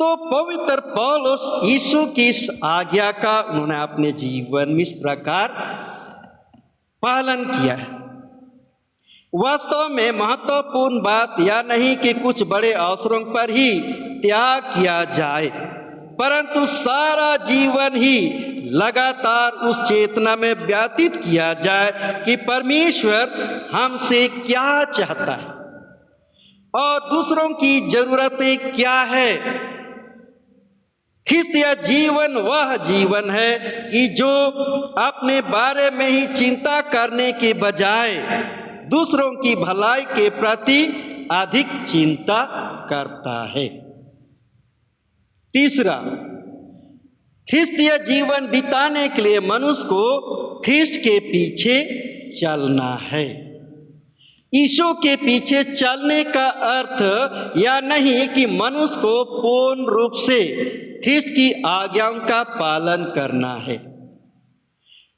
तो पवित्र पौलुस यीशु की इस आज्ञा का उन्होंने अपने जीवन में इस प्रकार पालन किया है। वास्तव में महत्वपूर्ण बात यह नहीं कि कुछ बड़े अवसरों पर ही त्याग किया जाए, परंतु सारा जीवन ही लगातार उस चेतना में व्यतीत किया जाए कि परमेश्वर हमसे क्या चाहता है और दूसरों की जरूरतें क्या है। ख्रिस्तीय जीवन वह जीवन है कि जो अपने बारे में ही चिंता करने के बजाय दूसरों की भलाई के प्रति अधिक चिंता करता है। तीसरा, ख्रिस्तीय जीवन बिताने के लिए मनुष्य को ख्रिस्ट के पीछे चलना है। यीशु के पीछे चलने का अर्थ यह नहीं कि मनुष्य को पूर्ण रूप से ख्रिस्ट की आज्ञाओं का पालन करना है।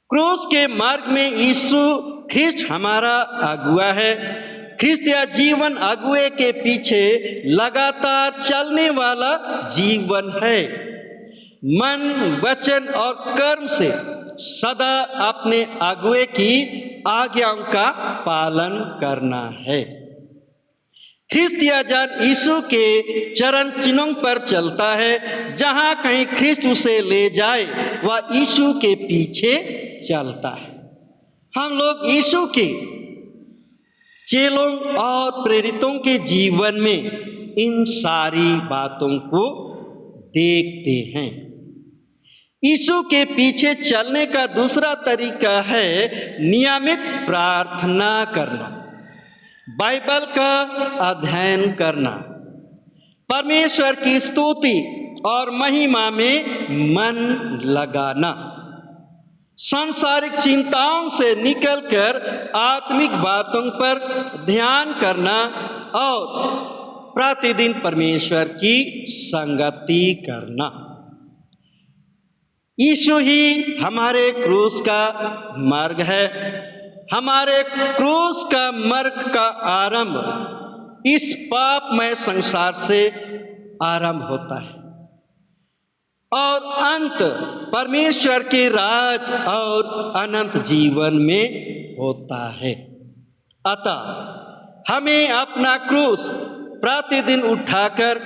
क्रूस के मार्ग में यीशु ख्रिस्ट हमारा अगुआ है। ख्रिस्तीय जीवन अगुए के पीछे लगातार चलने वाला जीवन है। मन, वचन और कर्म से सदा अपने अगुए की आज्ञाओं का पालन करना है। ख्रिस्तीय जन यीशु के चरण चिन्हों पर चलता है। जहां कहीं ख्रिस्ट उसे ले जाए वह यीशु के पीछे चलता है। हम लोग यीशु के चेलों और प्रेरितों के जीवन में इन सारी बातों को देखते हैं। यीशु के पीछे चलने का दूसरा तरीका है नियमित प्रार्थना करना, बाइबल का अध्ययन करना, परमेश्वर की स्तुति और महिमा में मन लगाना, सांसारिक चिंताओं से निकलकर आत्मिक बातों पर ध्यान करना और प्रतिदिन परमेश्वर की संगति करना। यीशु ही हमारे क्रूस का मार्ग है। हमारे क्रूस का मार्ग का आरंभ इस पापमय संसार से आरंभ होता है और अंत परमेश्वर के राज और अनंत जीवन में होता है। अतः हमें अपना क्रूस प्रतिदिन उठाकर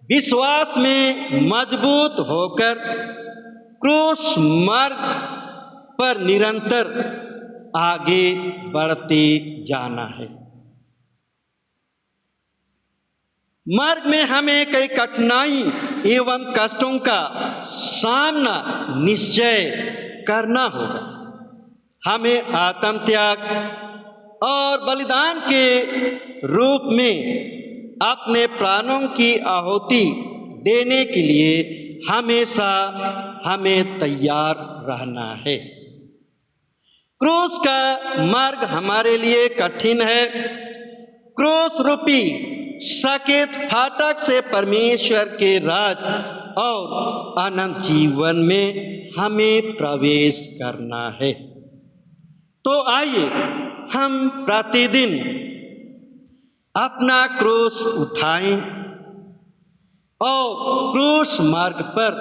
विश्वास में मजबूत होकर क्रूस मार्ग पर निरंतर आगे बढ़ते जाना है। मार्ग में हमें कई कठिनाई एवं कष्टों का सामना निश्चय करना होगा। हमें आत्मत्याग और बलिदान के रूप में अपने प्राणों की आहुति देने के लिए हमेशा हमें तैयार रहना है। क्रूस का मार्ग हमारे लिए कठिन है। क्रूस रूपी साकेत फाटक से परमेश्वर के राज और अनंत जीवन में हमें प्रवेश करना है। तो आइए हम प्रतिदिन अपना क्रूस उठाएं और क्रूस मार्ग पर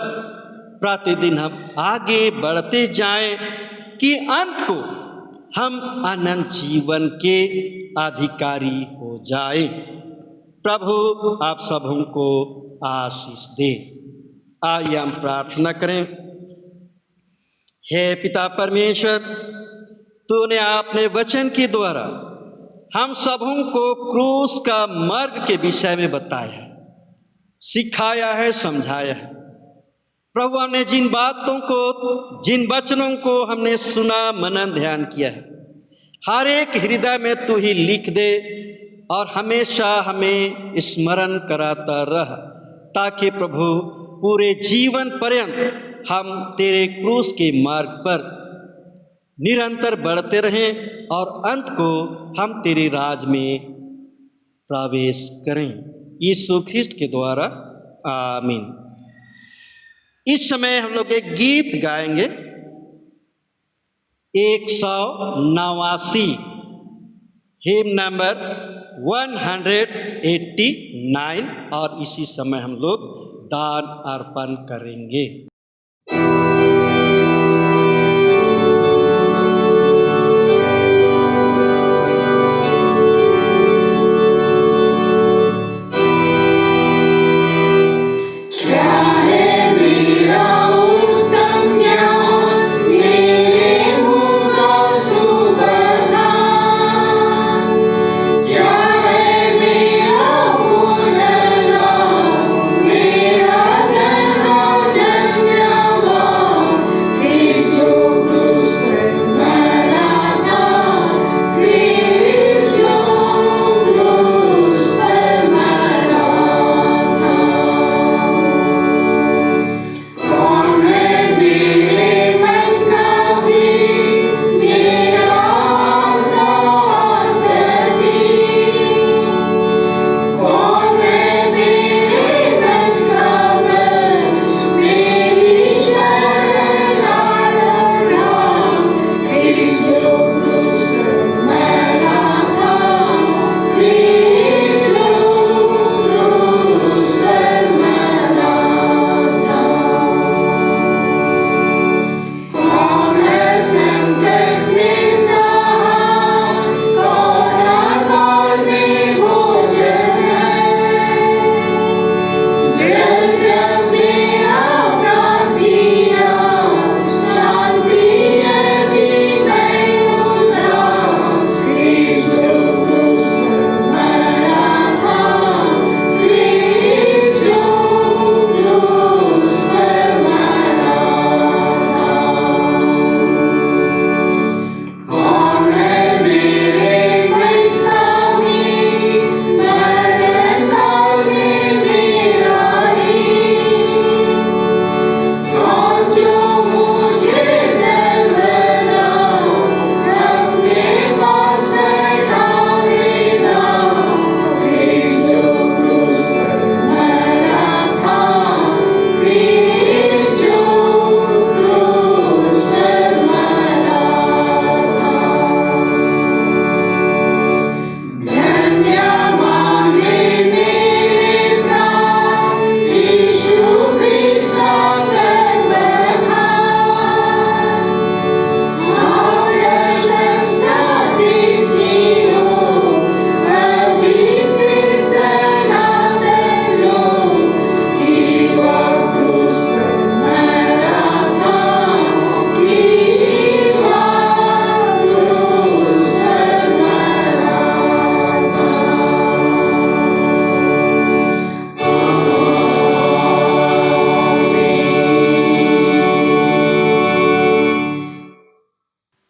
प्रतिदिन हम आगे बढ़ते जाएं कि अंत को हम अनंत जीवन के अधिकारी हो जाएं। प्रभु आप सबों को आशीष दे। आइए हम प्रार्थना करें। हे पिता परमेश्वर, तूने अपने वचन के द्वारा हम सबों को क्रूस का मार्ग के विषय में बताया है, सिखाया है, समझाया है। प्रभु, हमने जिन बातों को, जिन वचनों को हमने सुना, मनन, ध्यान किया है, हर एक हृदय में तू ही लिख दे और हमेशा हमें स्मरण कराता रह, ताकि प्रभु पूरे जीवन पर्यंत हम तेरे क्रूस के मार्ग पर निरंतर बढ़ते रहें और अंत को हम तेरे राज में प्रवेश करें। यीशु ख्रिस्ट के द्वारा आमीन। इस समय हम लोग एक गीत गाएंगे, 189, हिम नंबर 189, और इसी समय हम लोग दान अर्पण करेंगे।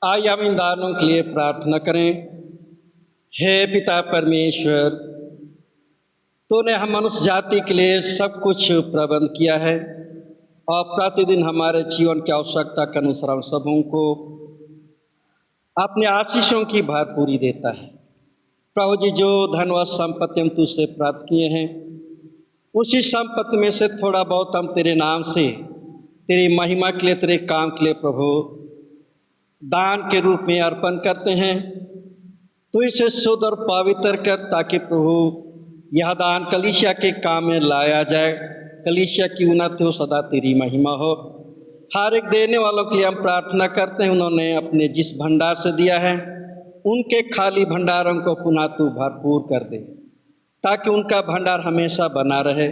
आइए हम इन दानों के लिए प्रार्थना करें। हे पिता परमेश्वर, तूने हम मनुष्य जाति के लिए सब कुछ प्रबंध किया है और प्रतिदिन हमारे जीवन की आवश्यकता के अनुसार हम सबों को अपने आशीषों की भरपूरी देता है। प्रभु जी, जो धन व संपत्ति हम तुझसे प्राप्त किए हैं, उसी संपत्ति में से थोड़ा बहुत हम तेरे नाम से, तेरी महिमा के लिए, तेरे काम के लिए प्रभु दान के रूप में अर्पण करते हैं। तो इसे शुद्ध और पवित्र कर, ताकि प्रभु यह दान कलीसिया के काम में लाया जाए, कलीसिया की उन्नति हो, सदा तेरी महिमा हो। हर एक देने वालों के लिए हम प्रार्थना करते हैं, उन्होंने अपने जिस भंडार से दिया है उनके खाली भंडारों को पुनः तू भरपूर कर दे, ताकि उनका भंडार हमेशा बना रहे।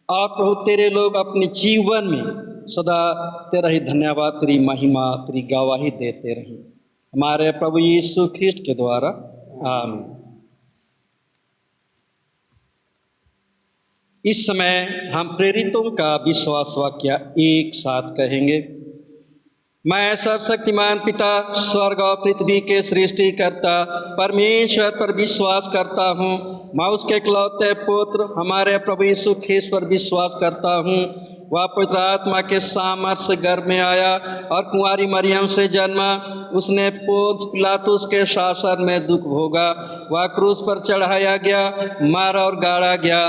और प्रभु तेरे लोग अपने जीवन में सदा तेरा ही धन्यवाद, तेरी महिमा, तेरी गवाही देते रहें, हमारे प्रभु यीशु ख्रिस्ट के द्वारा, आमीन। इस समय हम प्रेरितों का विश्वास वाक्य एक साथ कहेंगे। मैं सर्वशक्तिमान पिता, स्वर्ग और पृथ्वी के सृष्टिकर्ता परमेश्वर पर विश्वास करता हूँ। मैं उसके इकलौते पुत्र हमारे प्रभु यीशु ख्रिस्त पर विश्वास करता हूँ। वह पवित्र आत्मा के सामर्थ्य से गर्भ में आया और कुंवारी मरियम से जन्मा। उसने पोंस पिलातुस के शासन में दुख भोगा। वह क्रूस पर चढ़ाया गया, मारा और गाड़ा गया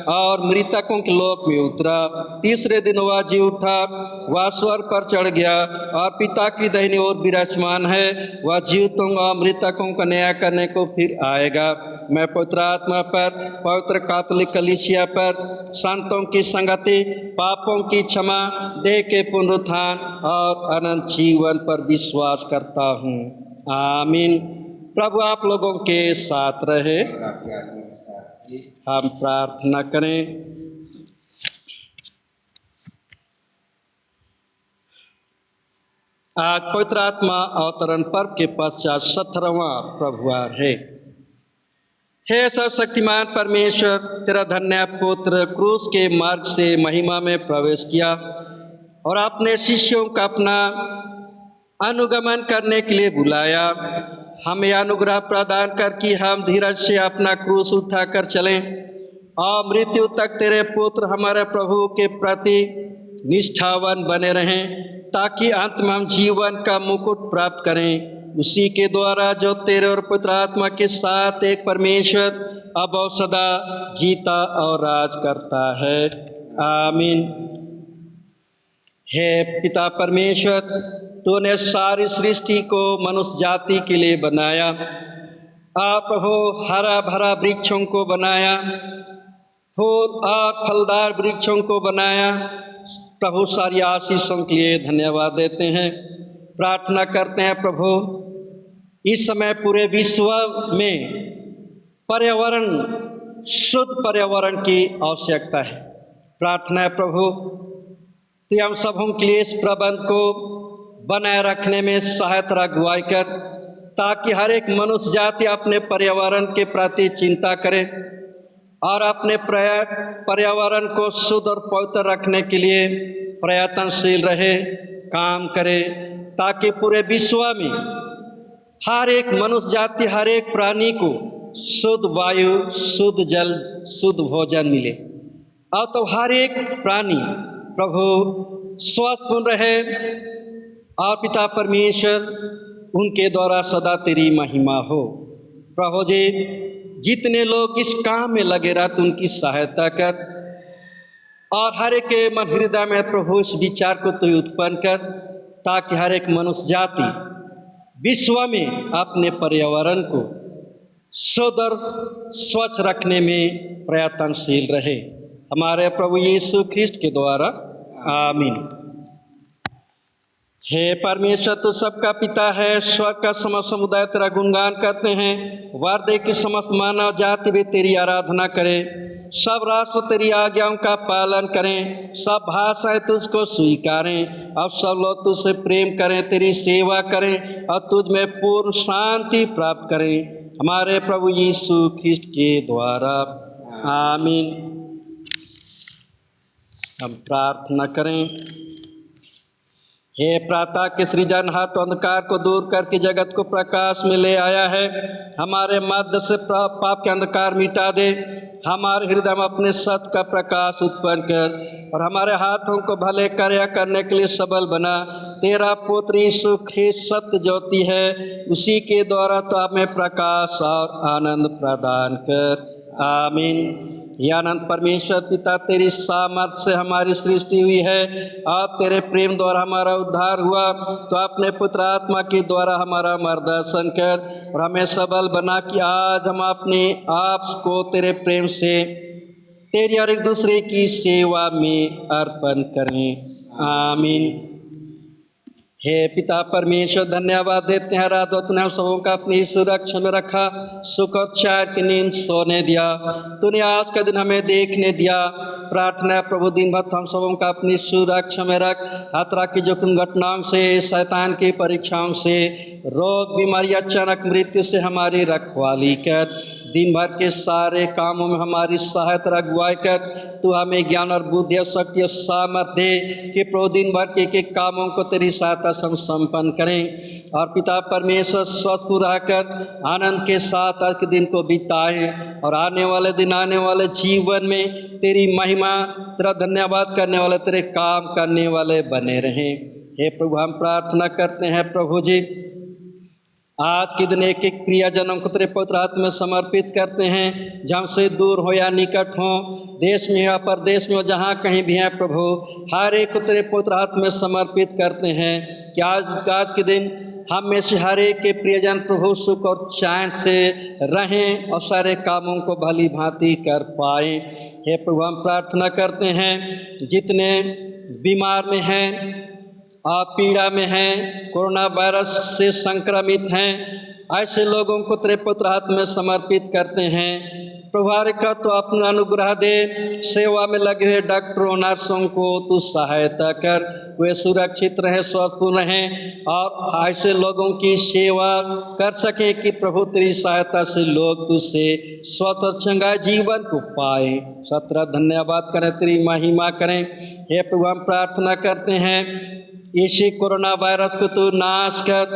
और मृतकों के लोक में उतरा। तीसरे दिन वह जी उठा। वह स्वर्ग पर चढ़ गया और पिता की दाहिनी ओर विराजमान है। वह जीवितों और मृतकों का न्याय करने को फिर आएगा। मैं पवित्र आत्मा पर, पवित्र कैथोलिक कलीसिया पर, संतों की संगति, पापों की क्षमा, देह के पुनरुत्थान और अनंत जीवन पर विश्वास करता हूँ। आमीन। प्रभु आप लोगों के साथ रहे। हम प्रार्थना करें। आज पवित्र आत्मा अवतरण पर्व के पश्चात 17वां प्रभुवार है। हे सर्वशक्तिमान परमेश्वर, तेरा धन्य पुत्र क्रूस के मार्ग से महिमा में प्रवेश किया और अपने शिष्यों का अपना अनुगमन करने के लिए बुलाया। हमें अनुग्रह प्रदान कर कि हम धीरज से अपना क्रूस उठाकर चलें और मृत्यु तक तेरे पुत्र हमारे प्रभु के प्रति निष्ठावान बने रहें, ताकि अंत में हम जीवन का मुकुट प्राप्त करें। उसी के द्वारा जो तेरे और पवित्र आत्मा के साथ एक परमेश्वर अब और सदा जीता और राज करता है। आमीन। हे पिता परमेश्वर, तूने सारी सृष्टि को मनुष्य जाति के लिए बनाया। आप हो हरा भरा वृक्षों को बनाया, फूल और फलदार वृक्षों को बनाया। प्रभु सारी आशीषों के लिए धन्यवाद देते हैं। प्रार्थना करते हैं प्रभु, इस समय पूरे विश्व में पर्यावरण, शुद्ध पर्यावरण की आवश्यकता है। प्रार्थना है प्रभु, तो हम सबों के लिए इस प्रबंध को बनाए रखने में सहायता अगुवाई कर, ताकि हर एक मनुष्य जाति अपने पर्यावरण के प्रति चिंता करे और अपने पर्यावरण को शुद्ध और पवित्र रखने के लिए प्रयत्नशील रहे, काम करे, ताकि पूरे विश्व में हर एक मनुष्य जाति, हर एक प्राणी को शुद्ध वायु, शुद्ध जल, शुद्ध भोजन मिले और तो हर एक प्राणी प्रभु स्वस्थ रहे और पिता परमेश्वर उनके द्वारा सदा तेरी महिमा हो। प्रभु जी, जितने लोग इस काम में लगे रहते उनकी सहायता कर और हर एक के मन हृदय में प्रभु इस विचार को तू उत्पन्न कर, ताकि हर एक मनुष्य जाति विश्व में अपने पर्यावरण को शुद्ध और स्वच्छ रखने में प्रयत्नशील रहे। हमारे प्रभु यीशु ख्रिस्ट के द्वारा, आमीन। हे परमेश्वर, तू सबका पिता है। स्वर्ग का समस्त समुदाय तेरा गुणगान करते हैं। वर दे कि समस्त मानव जाति भी तेरी आराधना करे। सब राष्ट्र तेरी आज्ञाओं का पालन करें, सब भाषाएं तुझको स्वीकारें और सब लोग तुझसे प्रेम करें, तेरी सेवा करें और तुझ में पूर्ण शांति प्राप्त करें। हमारे प्रभु यीशु ख्रिस्ट के द्वारा, आमीन। हम प्रार्थना करें। हे प्रातः के सृजनहार, तो अंधकार को दूर करके जगत को प्रकाश में ले आया है। हमारे मध्य से पाप के अंधकार मिटा दे। हमारे हृदय में अपने सत्य का प्रकाश उत्पन्न कर और हमारे हाथों को भले कार्य करने के लिए सबल बना। तेरा पुत्र यीशु ख्रिस्त सत्य ज्योति है, उसी के द्वारा तो हमें प्रकाश और आनंद प्रदान कर। आमीन। हे अनंत परमेश्वर पिता, तेरी सामर्थ से हमारी सृष्टि हुई है, आप तेरे प्रेम द्वारा हमारा उद्धार हुआ, तो अपने पुत्र आत्मा के द्वारा हमारा मार्गदर्शन कर और हमें सबल बना कि आज हम अपने आप को तेरे प्रेम से तेरी और एक दूसरे की सेवा में अर्पण करें। आमीन। हे पिता परमेश्वर, धन्यवाद देते हैं रात और तूने हम सबों का अपनी सुरक्षा में रखा, सुख और चैन की नींद सोने दिया, तूने आज का दिन हमें देखने दिया। प्रार्थना प्रभु दिन भर हम सबों का अपनी सुरक्षा में रख, खतरा की जोखिम घटनाओं से, शैतान की परीक्षाओं से, रोग बीमारी अचानक मृत्यु से हमारी रखवाली कर। दिन भर के सारे कामों में हमारी सहायता अगुवाई कर। तू हमें ज्ञान और बुद्धि और शक्ति और सामर्थ दे कि प्रभु दिन भर के एक कामों को तेरी सहायता संग संपन्न करें और पिता परमेश्वर स्वस्थ रहकर आनंद के साथ आज के दिन को बिताएं और आने वाले दिन, आने वाले जीवन में तेरी महिमा, तेरा धन्यवाद करने वाले, तेरे काम करने वाले बने रहें। हे प्रभु, हम प्रार्थना करते हैं प्रभु जी, आज के दिन एक एक प्रियजनों को तेरे पवित्र हाथ में समर्पित करते हैं, जहाँ से दूर हो या निकट हो, देश में या परदेश में हो, जहाँ कहीं भी हैं प्रभु, हर एक को तेरे पवित्र हाथ में समर्पित करते हैं कि आज के दिन हम में से हर एक के प्रियजन प्रभु सुख और चैन से रहें और सारे कामों को भली भांति कर पाए। हे प्रभु, हम प्रार्थना करते हैं जितने बीमार में हैं, आप पीड़ा में हैं, कोरोना वायरस से संक्रमित हैं, ऐसे लोगों को तेरे पवित्र हाथ में समर्पित करते हैं। प्रभु का तो अपना अनुग्रह दे, सेवा में लगे हुए डॉक्टरों नर्सों को तू सहायता कर, वे सुरक्षित रहें, स्वस्थ रहें और ऐसे लोगों की सेवा कर सकें कि प्रभु तेरी सहायता से लोग तुझसे स्वस्थ और चंगा जीवन को पाए। सत्रह धन्यवाद करें, तेरी महिमा करें। हे प्रभु, हम प्रार्थना करते हैं इसी कोरोना वायरस को तू नाश कर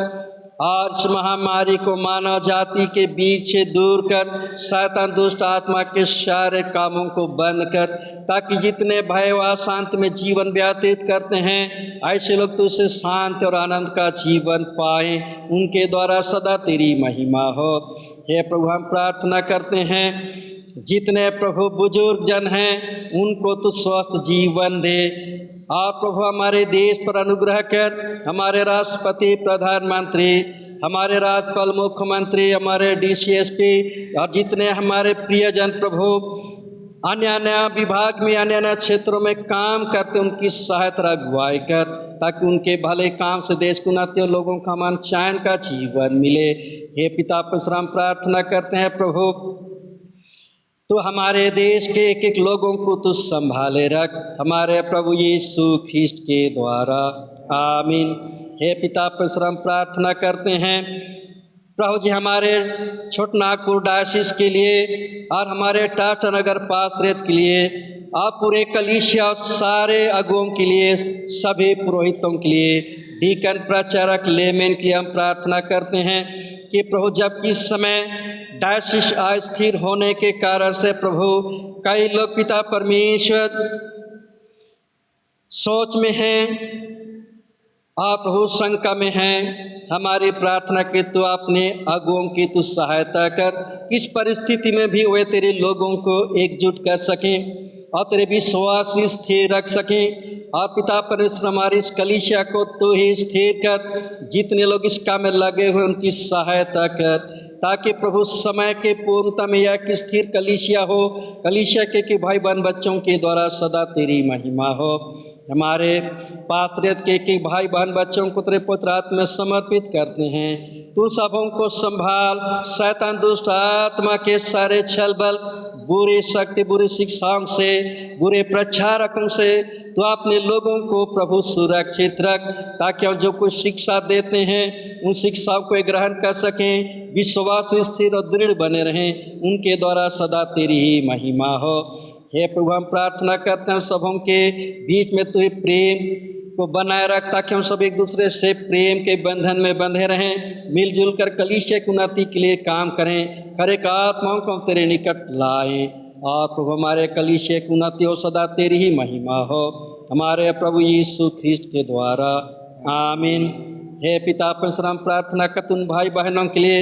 और इस महामारी को मानव जाति के बीच से दूर कर, शैतान दुष्ट आत्मा के सारे कामों को बंद कर, ताकि जितने भय व शांति में जीवन व्यतीत करते हैं ऐसे लोग तुझसे शांति और आनंद का जीवन पाए, उनके द्वारा सदा तेरी महिमा हो। हे प्रभु, हम प्रार्थना करते हैं जितने प्रभु बुजुर्ग जन हैं उनको तो स्वस्थ जीवन दे और प्रभु हमारे देश पर अनुग्रह कर, हमारे राष्ट्रपति, प्रधानमंत्री, हमारे राज्यपाल, मुख्यमंत्री, हमारे DCSP और जितने हमारे प्रियजन प्रभु अन्य अन्य विभाग में, अन्य अन्य क्षेत्रों में काम करते, उनकी सहायता अगुवाई कर, ताकि उनके भले काम से देश को उन्नति और लोगों का मन चैन का जीवन मिले। हे पिता परमेश्वर, हम प्रार्थना करते हैं प्रभु तो हमारे देश के एक एक लोगों को तू संभाले रख, हमारे प्रभु यीशु ख्रिस्ट के द्वारा। आमीन। हे पिता परमेश्वर, हम प्रार्थना करते हैं प्रभु जी हमारे छोटनागपुर डायसिस के लिए और हमारे टाटा नगर पास्त्रेत के लिए, आप पूरे कलीसिया और सारे अगुओं के लिए, सभी पुरोहितों के लिए, डीकन, प्रचारक, लेमेन के लिए हम प्रार्थना करते हैं कि प्रभु जब किस समय डायसिस अस्थिर होने के कारण से प्रभु कई लोग पिता परमेश्वर सोच में हैं, आप प्रभु शंका में हैं, हमारी प्रार्थना कि तू अपने अगुओं की तू सहायता कर, इस परिस्थिति में भी वे तेरे लोगों को एकजुट कर सकें और तेरे विश्वास स्थिर रख सकें। और पिता परमेश्वर, हमारी इस कलीसिया को तू ही स्थिर कर, जितने लोग इस काम में लगे हुए उनकी सहायता कर, ताकि प्रभु समय के पूर्णता में यह कि स्थिर कलीसिया हो, कलीसिया के भाई बहन बच्चों के द्वारा सदा तेरी महिमा हो। हमारे पास्त्रेत के भाई बहन बच्चों को तेरे पुत्र हाथ में समर्पित करते हैं, तू सबों को संभाल, शैतान दुष्ट आत्मा के सारे छल बल, बुरी शक्ति, बुरी शिक्षाओं से, बुरे प्रचारकों से तो अपने लोगों को प्रभु सुरक्षित रख, ताकि हम जो कुछ शिक्षा देते हैं उन शिक्षाओं को ग्रहण कर सकें, विश्वास में स्थिर और दृढ़ बने रहें, उनके द्वारा सदा तेरी ही महिमा हो। हे प्रभु, हम प्रार्थना करते हैं सबों के बीच में तू ही प्रेम को बनाए रख, ताकि हम सब एक दूसरे से प्रेम के बंधन में बंधे रहें, मिलजुल कर कलीसिया की उन्नति के लिए काम करें, हर एक आत्माओं को तेरे निकट लाएं और प्रभु हमारे कलीसिया की उन्नति हो, सदा तेरी ही महिमा हो, हमारे प्रभु यीशु ख्रिस्ट के द्वारा। आमीन। हे पिता परमेश्वर, हम प्रार्थना करते उन भाई बहनों के लिए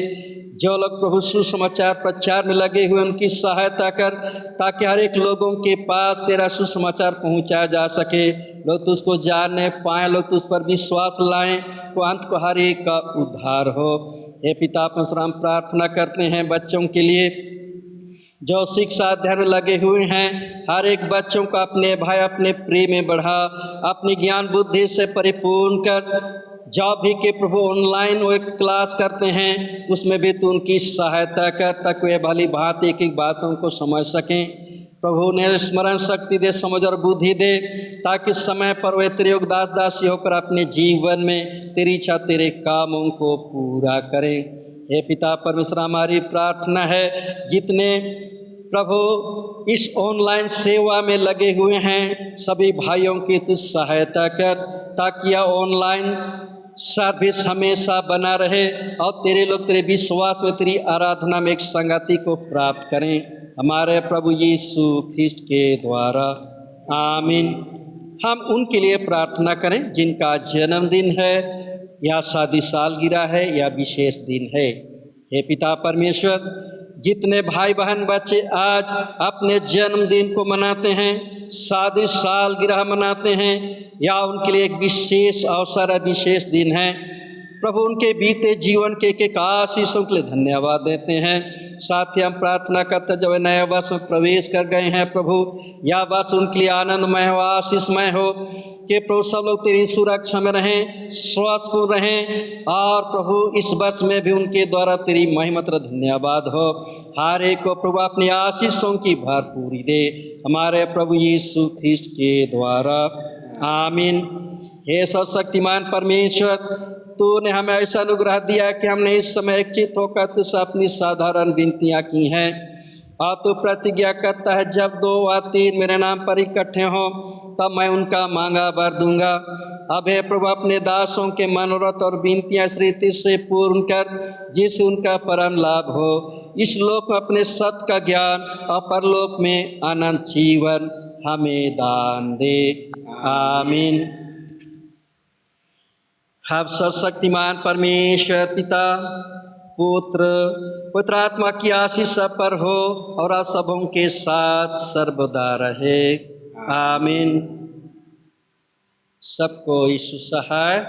जो लोग प्रभु सुसमाचार प्रचार में लगे हुए उनकी सहायता कर, ताकि हर एक लोगों के पास तेरा सुसमाचार पहुंचाया जा सके। लोग तुझको जानने पाएँ, लोग तुझ पर विश्वास लाएं, तो अंत को हर एक का उद्धार हो। हे पिता परमेश्वर, हम प्रार्थना करते हैं बच्चों के लिए जो शिक्षा अध्ययन में लगे हुए हैं। हर एक बच्चों को अपने भाई अपने प्रेम में बढ़ा, अपनी ज्ञान बुद्धि से परिपूर्ण कर। जब भी के प्रभु ऑनलाइन वो एक क्लास करते हैं, उसमें भी तू उनकी सहायता कर, ताकि वे भली भांति एक एक बातों को समझ सकें। प्रभु ने स्मरण शक्ति दे, समझ और बुद्धि दे, ताकि समय पर वे तेरे दास दासी होकर अपने जीवन में तेरी इच्छा तेरे कामों को पूरा करें। हे पिता परमेश्वर, हमारी प्रार्थना है जितने प्रभु इस ऑनलाइन सेवा में लगे हुए हैं, सभी भाइयों की तू सहायता कर, ताकि यह ऑनलाइन सर्विस हमेशा बना रहे और तेरे लोग तेरे विश्वास में, तेरी आराधना में एक संगति को प्राप्त करें। हमारे प्रभु यीशु ख्रिस्ट के द्वारा, आमीन। हम उनके लिए प्रार्थना करें जिनका जन्मदिन है या शादी सालगिरह है या विशेष दिन है। हे पिता परमेश्वर, जितने भाई बहन बच्चे आज अपने जन्मदिन को मनाते हैं, शादी सालगिरह मनाते हैं, या उनके लिए एक विशेष अवसर है, विशेष दिन है, प्रभु उनके बीते जीवन के एक आशीषों के लिए धन्यवाद देते हैं। साथ ही हम प्रार्थना करते हैं जब वे नए वर्ष में प्रवेश कर गए हैं प्रभु, यह वर्ष उनके लिए आनंदमय हो, आशीषमय हो, कि प्रभु सब लोग तेरी सुरक्षा में रहें, स्वस्थ रहें, और प्रभु इस वर्ष में भी उनके द्वारा तेरी महिमा धन्यवाद हो। हर एक को प्रभु अपनी आशीषों की भरपूरी दे, हमारे प्रभु यीशु ख्रिस्ट के द्वारा, आमीन। हे सर्वशक्तिमान परमेश्वर, तूने हमें ऐसा अनुग्रह दिया कि हमने इस समय एकचित होकर तुझसे अपनी साधारण विनतियाँ की हैं, और तू प्रतिज्ञा करता है जब 2 व 3 मेरे नाम पर इकट्ठे हों तब मैं उनका मांगा भर दूंगा। अब हे प्रभु, अपने दासों के मनोरथ और विनतियाँ इस रीति से पूर्ण कर जिससे उनका परम लाभ हो। इस लोक में अपने सत्य का ज्ञान और परलोक में अनंत जीवन हमें दान दे, आमीन। हम सर्वशक्तिमान परमेश्वर पिता, पुत्र, पवित्र आत्मा की आशीष सब पर हो और आप सबों के साथ सर्वदा रहे, आमीन। सबको यीशु सहाय।